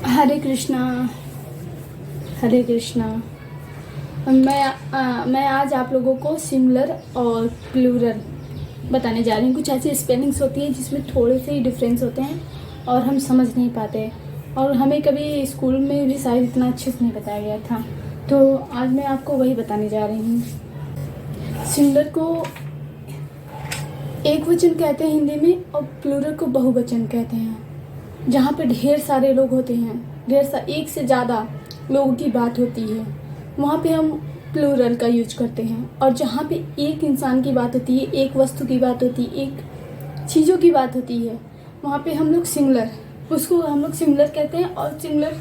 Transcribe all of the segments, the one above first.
हरे कृष्णा। हरे कृष्णा। मैं आज आप लोगों को सिंगुलर और प्लूरल बताने जा रही हूँ। कुछ ऐसी स्पेलिंग्स होती हैं जिसमें थोड़े से ही डिफरेंस होते हैं और हम समझ नहीं पाते, और हमें कभी स्कूल में भी शायद इतना अच्छे से नहीं बताया गया था। तो आज मैं आपको वही बताने जा रही हूँ। सिंगुलर को एक वचन कहते हैं हिंदी में, और प्लूरल को बहुवचन कहते हैं। जहाँ पे ढेर सारे लोग होते हैं, एक से ज़्यादा लोगों की बात होती है, वहाँ पे हम प्लूरल का यूज करते हैं। और जहाँ पे एक इंसान की बात होती है, एक वस्तु की बात होती है, एक चीज़ों की बात होती है, वहाँ पे हम लोग सिंगुलर कहते हैं और सिंगुलर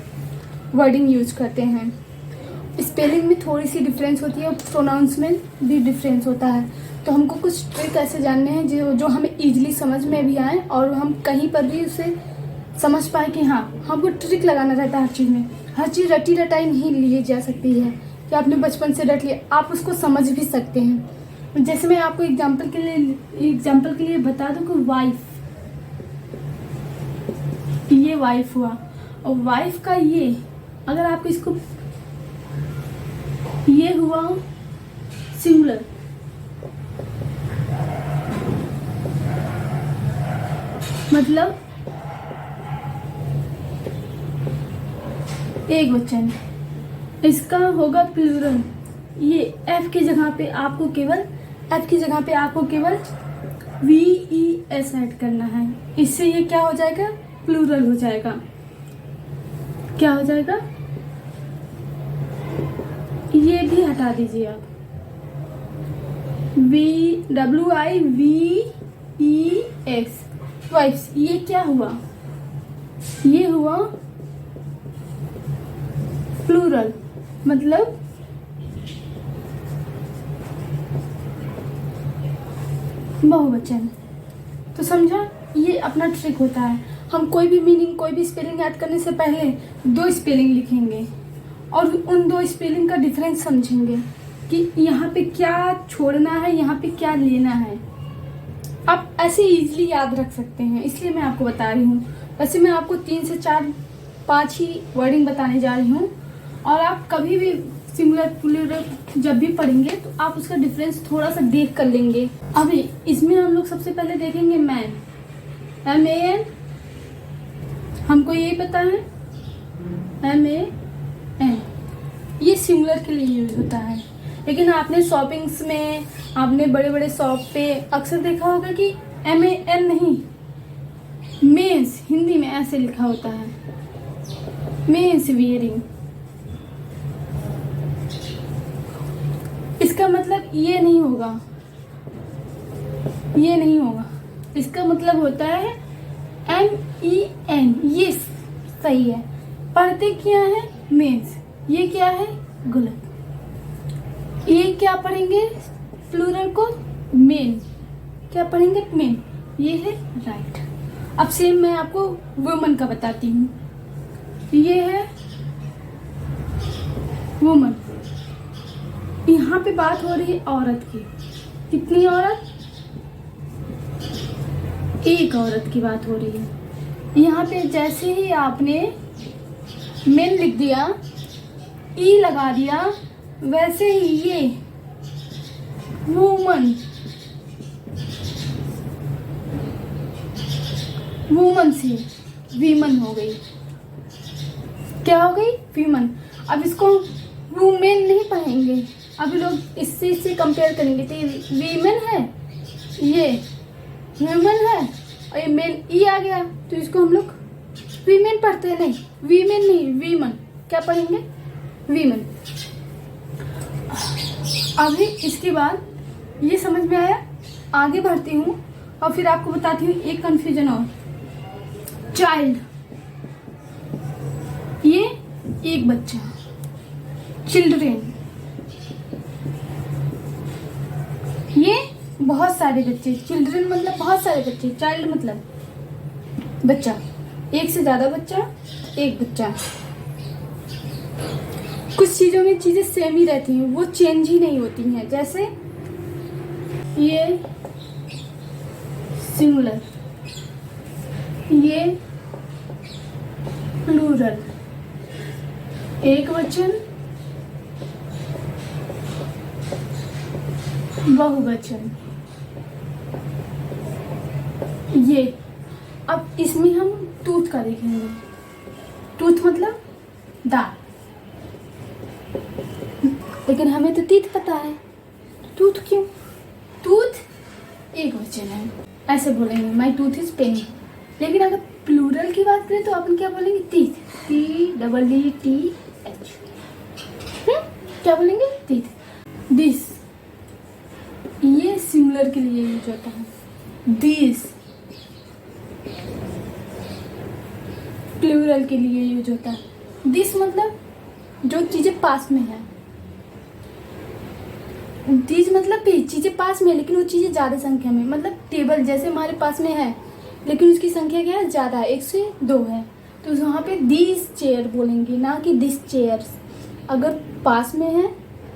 वर्डिंग यूज करते हैं। स्पेलिंग में थोड़ी सी डिफरेंस होती है और प्रोनाउंस में भी डिफरेंस होता है। तो हमको कुछ ट्रिक ऐसे जानने हैं जो हमें ईजिली समझ में भी आए और हम कहीं पर भी उसे समझ पाए कि हाँ, हमको ट्रिक लगाना रहता है हर चीज़ में। हर चीज़ रटी रटाई नहीं ली जा सकती है कि आपने बचपन से रट लिया, आप उसको समझ भी सकते हैं। जैसे मैं आपको एग्जाम्पल के लिए बता दूं कि वाइफ, ये वाइफ हुआ, और वाइफ का ये, अगर आप इसको, ये हुआ सिंगुलर, मतलब एक वचन। इसका होगा प्लूरल। ये एफ की जगह पे आपको केवल VES ऐड करना है। इससे ये क्या हो जाएगा, प्लूरल हो जाएगा। क्या हो जाएगा, ये भी हटा दीजिए आप, WIVEX, वाइफ्स। ये क्या हुआ, ये हुआ प्लूरल, मतलब बहुवचन। तो समझा, ये अपना ट्रिक होता है। हम कोई भी स्पेलिंग ऐड करने से पहले 2 स्पेलिंग लिखेंगे और उन 2 स्पेलिंग का डिफरेंस समझेंगे कि यहाँ पे क्या छोड़ना है, यहाँ पे क्या लेना है। आप ऐसे इजीली याद रख सकते हैं, इसलिए मैं आपको बता रही हूँ। वैसे मैं आपको 3 से 4-5 ही वर्डिंग बताने जा रही हूँ, और आप कभी भी सिंगुलर प्लूरल जब भी पढ़ेंगे तो आप उसका डिफरेंस थोड़ा सा देख कर लेंगे। अभी इसमें हम लोग सबसे पहले देखेंगे मैन, MAN, हमको यही पता है, MAN, ये सिंगुलर के लिए यूज होता है। लेकिन आपने शॉपिंग्स में, आपने बड़े बड़े शॉप पे अक्सर देखा होगा कि MAN नहीं, मेंस हिंदी में ऐसे लिखा होता है, मेंस वियरिंग। इसका मतलब ये नहीं होगा, इसका मतलब होता है MEN। ये सही है, पढ़ते क्या है, मेंस। ये क्या है, गलत। ये क्या पढ़ेंगे, प्लूरल को मेन, क्या पढ़ेंगे, मेन। ये है राइट। अब सेम मैं आपको वुमन का बताती हूँ। ये है वुमन, यहाँ पे बात हो रही है औरत की। कितनी औरत, एक औरत की बात हो रही है। यहाँ पे जैसे ही आपने मेन लिख दिया, ई लगा दिया, वैसे ही ये वुमन से वीमन हो गई। क्या हो गई, वीमन। अब इसको वुमेन नहीं पढ़ेंगे, अभी लोग इससे कंपेयर करेंगे तो ये वीमेन है, ये ह्यूमन है, और ये मेन ई आ गया, तो इसको हम लोग वीमेन पढ़ते हैं। नहीं, वीमेन नहीं, वीमन। क्या पढ़ेंगे, वीमन। अभी इसके बाद ये समझ में आया, आगे बढ़ती हूँ और फिर आपको बताती हूँ एक कंफ्यूजन और। चाइल्ड, ये एक बच्चा, चिल्ड्रेन, ये बहुत सारे बच्चे। चिल्ड्रेन मतलब बहुत सारे बच्चे, चाइल्ड मतलब बच्चा, एक से ज्यादा बच्चा, एक बच्चा। कुछ चीजों में चीजें सेम ही रहती हैं, वो चेंज ही नहीं होती हैं। जैसे ये सिंगुलर, ये प्लूरल, एक वचन, बहुवचन। ये अब इसमें हम टूथ का देखेंगे। टूथ मतलब दांत, लेकिन हमें तो टीथ पता है, टूथ क्यों? टूथ एक वचन है, ऐसे बोलेंगे माई टूथ इज पेनिंग। लेकिन अगर प्लूरल की बात करें तो अपन क्या बोलेंगे? Teeth, TEETH। क्या बोलेंगे? टीथ। दिस, ये सिंगुलर के लिए यूज होता है। दिस प्लूरल के लिए यूज होता है। दिस मतलब जो चीजें पास में है। दिस मतलब चीजें पास में है, लेकिन वो चीजें ज्यादा संख्या में, मतलब टेबल जैसे हमारे पास में है लेकिन उसकी संख्या क्या है? ज्यादा है, 1 से 2 है, तो वहाँ पे दिस चेयर बोलेंगे, ना कि दिस चेयर्स। अगर पास में है,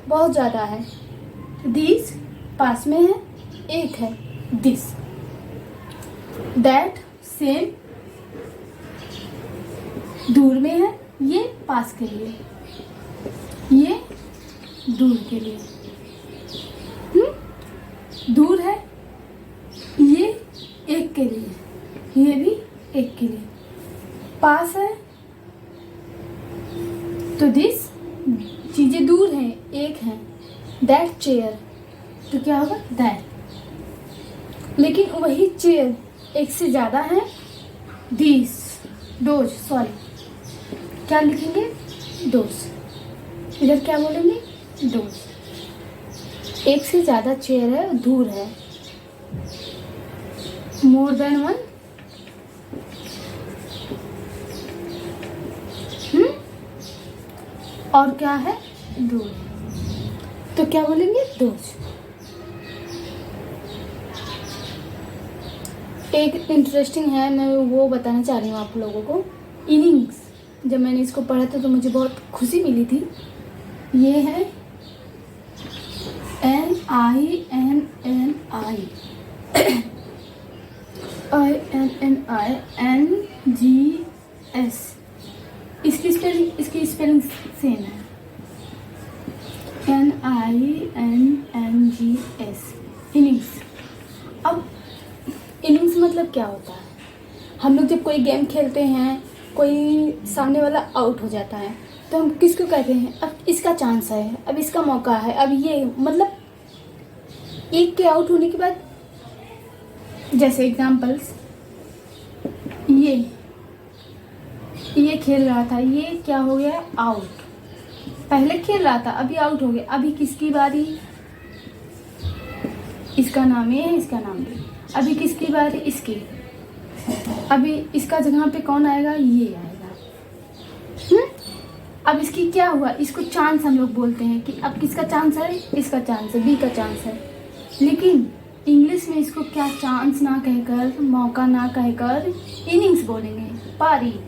बहुत ज़्यादा है, दिस पास में है, एक है, दिस। दैट सेम दूर में है, ये पास के लिए, ये दूर के लिए। दूर है, ये एक के लिए, ये भी एक के लिए। पास है तो दिस, चीजें दूर हैं, एक है। दैट चेयर, तो क्या होगा? दैट। लेकिन वही चेयर एक से ज्यादा है, दिस, दोज, सॉरी, क्या लिखेंगे? दोज। इधर क्या बोलेंगे? दोज। एक से ज्यादा चेयर है, दूर है, मोर देन वन। और क्या है? दूर, तो क्या बोलेंगे? दोज। एक इंटरेस्टिंग है, मैं वो बताना चाह रही हूँ आप लोगों को। इनिंग्स, जब मैंने इसको पढ़ा था तो मुझे बहुत खुशी मिली थी। ये है INNINGS। इसकी स्पेलिंग सेम है, NINNGS, इनिंग्स। अब इनिंग्स मतलब क्या होता है? हम लोग जब कोई गेम खेलते हैं, कोई सामने वाला आउट हो जाता है, तो हम किसको कहते हैं? अब इसका चांस है, अब इसका मौका है, अब ये मतलब एक के आउट होने के बाद, जैसे एग्जाम्पल्स, ये खेल रहा था, ये क्या हो गया? आउट। पहले खेल रहा था, अभी आउट हो गया। अभी किसकी बारी? इसका नाम ये है, इसका नाम ये। अभी किसकी बारी? इसकी। अभी इसका जगह पे कौन आएगा? ये आएगा। अब इसकी क्या हुआ? इसको चांस हम लोग बोलते हैं कि अब किसका चांस है? इसका चांस है, बी का चांस है। लेकिन इंग्लिश में इसको क्या, चांस ना कहकर, मौका ना कहकर इनिंग्स बोलेंगे, पारी।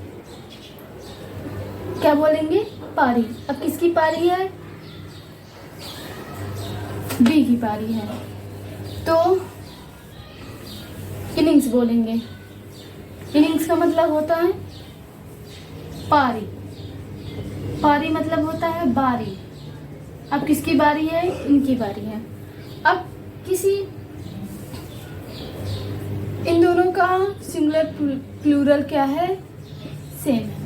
क्या बोलेंगे? पारी। अब किसकी पारी है? बी की पारी है, तो इनिंग्स बोलेंगे। इनिंग्स का मतलब होता है पारी। पारी मतलब होता है बारी। अब किसकी बारी है? इनकी बारी है। अब इन दोनों का सिंगुलर प्लूरल क्या है? सेम है।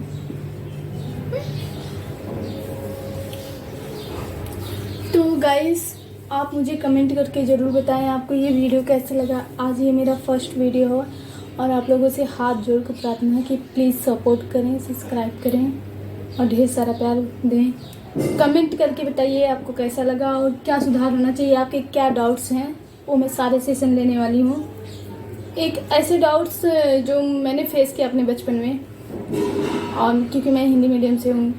तो गाइस, आप मुझे कमेंट करके ज़रूर बताएं आपको ये वीडियो कैसा लगा। आज ये मेरा फर्स्ट वीडियो है और आप लोगों से हाथ जोड़ कर प्रार्थना है कि प्लीज़ सपोर्ट करें, सब्सक्राइब करें और ढेर सारा प्यार दें। कमेंट करके बताइए आपको कैसा लगा और क्या सुधार होना चाहिए, आपके क्या डाउट्स हैं, वो मैं सारे सेशन लेने वाली हूँ। एक ऐसे डाउट्स जो मैंने फेस किया अपने बचपन में, और क्योंकि मैं हिंदी मीडियम से हूँ,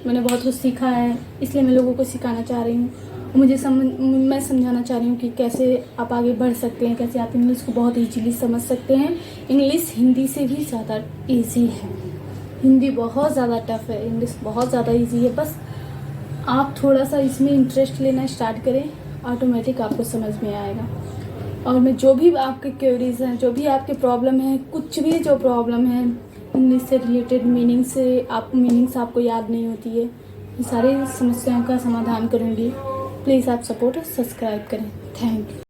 मैंने बहुत कुछ सीखा है, इसलिए मैं लोगों को सिखाना चाह रही हूँ। मैं समझाना चाह रही हूँ कि कैसे आप आगे बढ़ सकते हैं, कैसे आप इंग्लिश को बहुत ईजीली समझ सकते हैं। इंग्लिश हिंदी से भी ज़्यादा ईजी है, हिंदी बहुत ज़्यादा टफ है, इंग्लिश बहुत ज़्यादा ईजी है। बस आप थोड़ा सा इसमें इंटरेस्ट लेना स्टार्ट करें, ऑटोमेटिक आपको समझ में आएगा। और मैं जो भी आपके क्वेरीज हैं, जो भी आपके प्रॉब्लम है, कुछ भी जो प्रॉब्लम है इंग्लिश से रिलेटेड, मीनिंग्स आपको याद नहीं होती है, ये सारी समस्याओं का समाधान करूँगी। प्लीज़ आप सपोर्ट और सब्सक्राइब करें। Thank you.